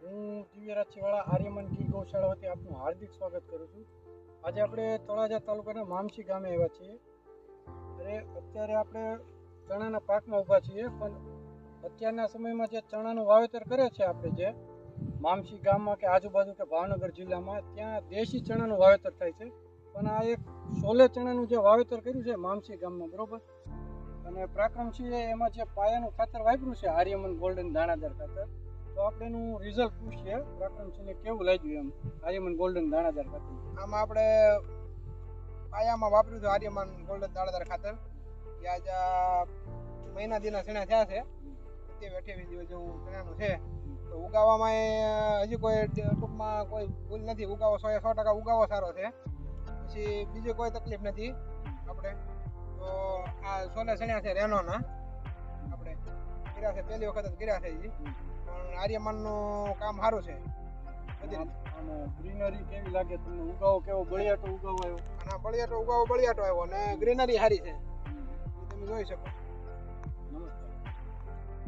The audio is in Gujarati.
હું દિવ્યરાજસિંહવાળા આર્યમન ગીર ગૌશાળા વતી આપનું હાર્દિક સ્વાગત કરું છું. આજે આપણે તળાજા તાલુકાના મામસી ગામે આવ્યા છીએ. અત્યારે આપણે ચણાના પાકમાં ઊભા છીએ, પણ અત્યારના સમયમાં જે ચણાનું વાવેતર કરે છે આપણે જે મામસી ગામમાં કે આજુબાજુ કે ભાવનગર જિલ્લામાં, ત્યાં દેશી ચણાનું વાવેતર થાય છે. પણ આ એક સોલે ચણાનું જે વાવેતર કર્યું છે મામસી ગામમાં, બરોબર, અને પરાક્રમસિંહે એમાં જે પાયાનું ખાતર વાપર્યું છે આર્યમન ગોલ્ડન દાણાદાર ખાતર, તો આપણે એનું રિઝલ્ટ પૂછીએ પરાક્રમસિંહને કેવું લાગ્યું એમ આર્યમન ગોલ્ડન દાણાદાર ખાતર. આમાં આપણે પાયામાં વાપર્યું હતું આર્યમન ગોલ્ડન દાણાદાર ખાતર. એ આજે મહિના દીના ચણા થયા છે, 27-28 દિવસ જેવું ચણાનું છે. તો ઉગાવામાં હજી કોઈ ટૂંકમાં કોઈ ભૂલ નથી. ઉગાવો 100% ઉગાવો સારો છે. પછી બીજી કોઈ તકલીફ નથી આપણે. તો આ સોલે ચણા છે રેનોના, આપણે કર્યા છે, પહેલી વખત જ કર્યા છે. પણ આર્યમનનું કામ સારું છે. અને ગ્રીનરી કેવી લાગે તમને? ઉગાવો કેવો? બળિયાટો ઉગાવો આવ્યો? અને બળિયાટો ઉગાવો બળિયાટો આવ્યો અને ગ્રીનરી સારી છે, તમે જોઈ શકો.